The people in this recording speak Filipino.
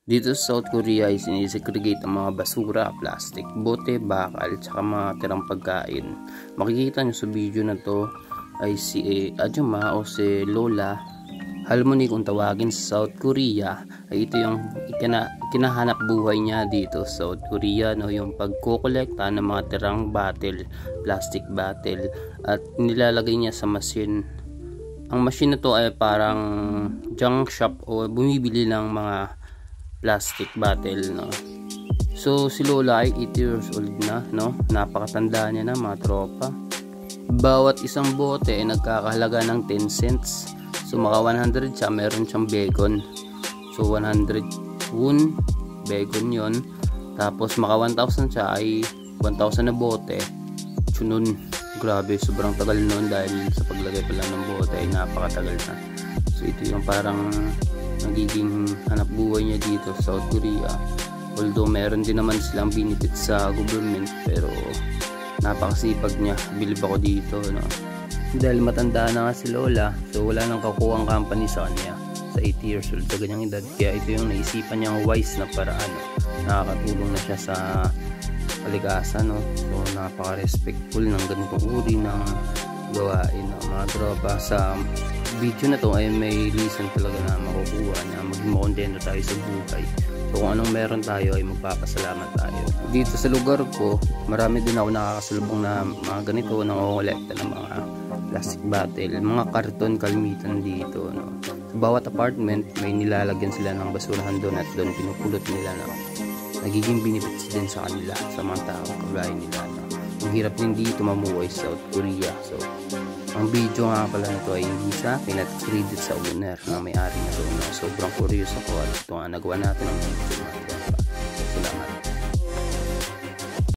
Dito sa South Korea ay sinisegregate ang mga basura, plastic, bote, bakal, tsaka mga tirang pagkain. Makikita nyo sa video na to ay si Ajuma o si Lola Halmoni kung tawagin sa South Korea. Ay ito yung kinahanap buhay niya dito sa South Korea, no? Yung pagkukolekta ng mga tirang bottle, plastic bottle, at nilalagay niya sa machine. Ang machine na to ay parang junk shop o bumibili ng mga plastic bottle, no? So si Lola ay 80 years old na, no? Napakatanda niya na, mga tropa. Bawat isang bote ay nagkakahalaga ng 10 cents. So maka 100 siya, meron siyang bacon. So 100 won bacon yon. Tapos maka 1,000 siya ay 1,000 na bote. Tsunon, grabe, sobrang tagal noon dahil sa paglagay pa lang ng bote ay napakatagal na. So ito yung parang nagiging hanap buhay niya dito sa South Korea. Although meron din naman silang benefit sa government, pero napakasipag niya. Bilib ako dito, no? Dahil matanda na nga si Lola, so wala nang kakuhang company sa kanya sa 80 years old, sa ganyang edad. Kaya ito yung naisipan niyang wise na paraan. Nakakatulong na siya sa kalikasan, no? So napaka-respectful ng ganitong uri ng gawain, no? Mga tropa, sa video na to ay may reason talaga na makukuha na maging makontento tayo sa buhay. So kung anong meron tayo ay magpapasalamat tayo. Dito sa lugar ko, marami din ako nakakasalubong na mga ganito, nangongolekta ng mga plastic bottle, mga karton, kalmitan dito, no? Sa bawat apartment may nilalagyan sila ng basurahan doon at doon pinupulot nila, no? Nagiging benefits din sa kanila, sa mga tao kagaya nila, no? Ang hirap din dito mamuhay sa South Korea. So ang video nga pala nito ay hindi sa akin at credit sa owner na may-ari na doon. Sobrang curious ako at ito nga nagawa natin ang video, mga tropa.